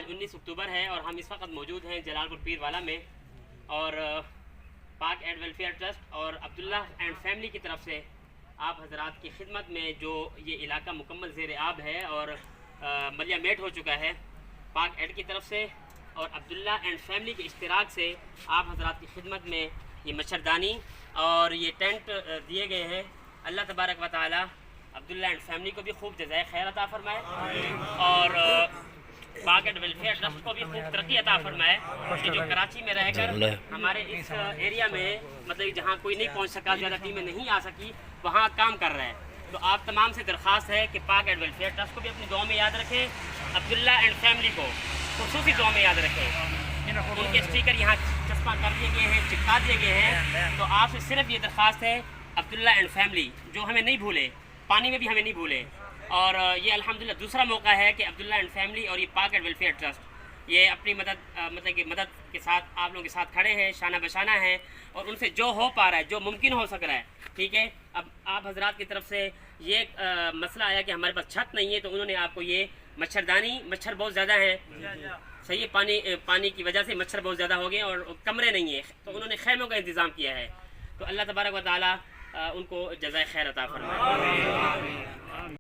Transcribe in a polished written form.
آج 19 اکتوبر ہے اور ہم اس وقت موجود ہیں جلال پور پیر والا میں، اور پاک ایڈ ویلفیئر ٹرسٹ اور عبداللہ اینڈ فیملی کی طرف سے آپ حضرات کی خدمت میں جو یہ علاقہ مکمل زیر آب ہے اور ملیہ میٹ ہو چکا ہے، پاک ایڈ کی طرف سے اور عبداللہ اینڈ فیملی کے اشتراک سے آپ حضرات کی خدمت میں یہ مچھردانی اور یہ ٹینٹ دیے گئے ہیں۔ اللہ تبارک و تعالی عبداللہ اینڈ فیملی کو بھی خوب جزائے خیر عطا فرمائے اور پاک ایڈ ویلفیئر ٹرسٹ کو بھی خوب ترقی عطا فرمائے کہ جو کراچی میں رہ کر ہمارے اس ایریا میں مطلب جہاں کوئی نہیں پہنچ سکا، زیادہ ٹیمیں نہیں آ سکی، وہاں کام کر رہا ہے۔ تو آپ تمام سے درخواست ہے کہ پاک ایڈ ویلفیئر ٹرسٹ کو بھی اپنی دعا میں یاد رکھیں، عبداللہ اینڈ فیملی کو خصوصی دعا میں یاد رکھیں۔ ان کے اسٹیکر یہاں چسپاں کر دیے گئے ہیں، چپکا دیے گئے ہیں۔ تو آپ سے صرف یہ درخواست ہے عبداللہ اینڈ فیملی جو ہمیں نہیں بھولے، پانی میں بھی ہمیں نہیں بھولے، اور یہ الحمدللہ دوسرا موقع ہے کہ عبداللہ اینڈ فیملی اور یہ پاک ایڈ ویلفیئر ٹرسٹ یہ اپنی مدد کے ساتھ آپ لوگوں کے ساتھ کھڑے ہیں، شانہ بشانہ ہیں، اور ان سے جو ہو پا رہا ہے، جو ممکن ہو سک رہا ہے، ٹھیک ہے۔ اب آپ حضرات کی طرف سے یہ مسئلہ آیا کہ ہمارے پاس چھت نہیں ہے، تو انہوں نے آپ کو یہ مچھردانی، مچھر بہت زیادہ ہیں، صحیح ہے، پانی کی وجہ سے مچھر بہت زیادہ ہو گئے اور کمرے نہیں ہیں، تو انہوں نے خیموں کا انتظام کیا ہے۔ تو اللہ تبارک و تعالیٰ ان کو جزائے خیر عطا فرمائے۔